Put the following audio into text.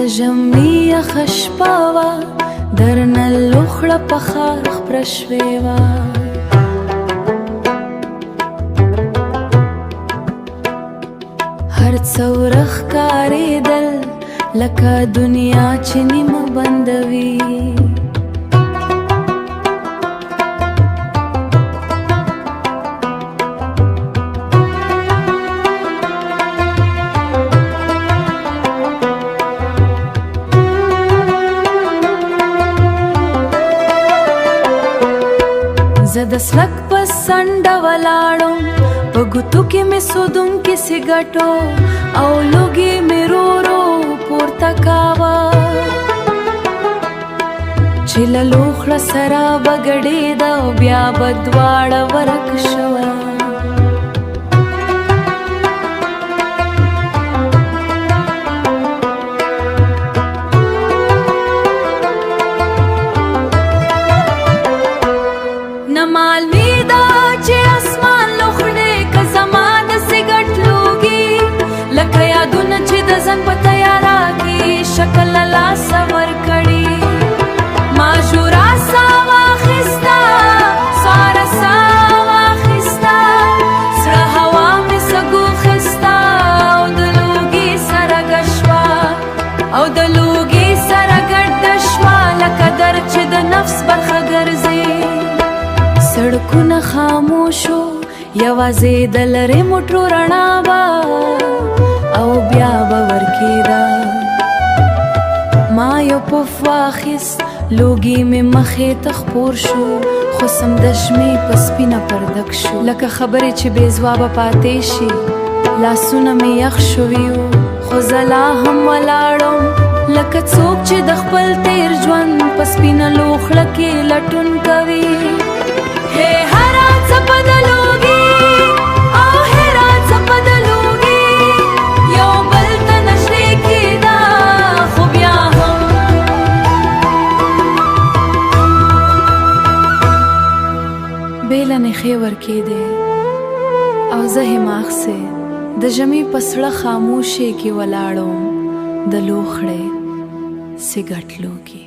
ژمي یخه شپه وه درنه لوخړه په ښار خپره شوې وه هر څه ورښکارېدل لکه دنیا چې نیمه بنده وي زه د سړک په څنډه ولاړم په ګوتو کې مې سودونکي سګرټو او لوګي مې ورو ورو پورته کاوه چې له لوخړه سره به ګډېده او بیا به دواړه ورک شوه معلومېده چې اسمان لوخړې که زما د سګرټ لوګي لکه یادونه چې د زنګ په تیاره کې شکل له لاسه ورکړي ما ژوره ساه واخیسته سواره ساه واخیسته زړه هوا مې سږو خیسته او د لوګي سره ګډ شوه او د لوګي سره ګډه شوه لکه درد چې د نفس برخه ګرځي سړکونه خاموشو یوازې د لرې موټرو رڼا به او بیا به ورکېده ما یو پف واخیست لوګي مې مخې ته خپور شو خو سمدش مې په سپینه پردک شو لکه خبرې چې بې ځوابه پاتې شي لاسونه مې یخ شوي وو خو زه لا هم ولاړم لکه څوک چې د خپل تیر ژوند په سپینه لوخړه کې لټون کوي هره څپه د لوګي او هره څپه د لوګي یو بل ته نژدې کېده خو بیا هم بیله نښې ورکېدې او زه هماغسې د ژمي په سړه خاموشۍ کې ولاړم د لوخړې سګرټ لوګي